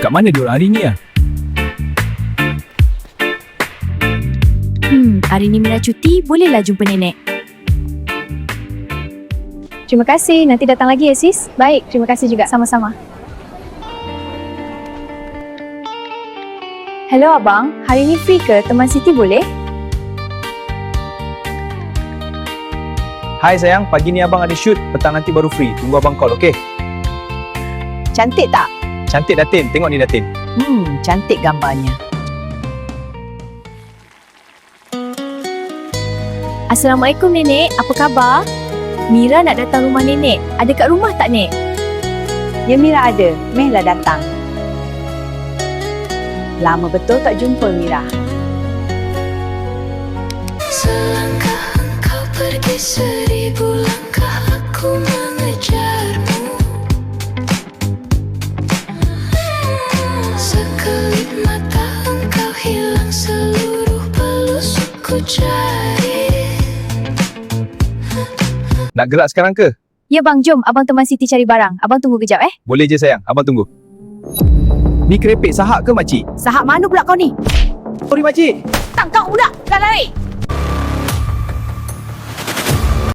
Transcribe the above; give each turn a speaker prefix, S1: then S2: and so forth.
S1: Kat mana diorang hari ni ya?
S2: Hari ni Mira cuti, bolehlah jumpa nenek.
S3: Terima kasih. Nanti datang lagi ya, sis. Baik, terima kasih juga. Sama-sama. Hello, abang. Hari ni free ke? Teman Siti boleh?
S1: Hai sayang, pagi ni abang ada shoot. Petang nanti baru free. Tunggu abang call, okey?
S4: Cantik tak?
S1: Cantik Datin. Tengok ni Datin.
S4: Cantik gambarnya.
S2: Assalamualaikum nenek, apa khabar? Mira nak datang rumah nenek. Ada kat rumah tak, Nek?
S4: Ya Mira ada. Mehlah datang. Lama betul tak jumpa Mira.
S5: Selangkah engkau pergi, 1000 langkah aku mengejarmu. Sekelip mata engkau hilang, seluruh pelusukku cari.
S1: Nak gerak sekarang ke?
S2: Ya bang, jom. Abang teman Siti cari barang. Abang tunggu kejap
S1: Boleh je sayang, abang tunggu. Ni kerepek sahak ke makcik?
S4: Sahak mana pula kau ni?
S1: Sorry makcik.
S4: Tangkap budak. Dah lari.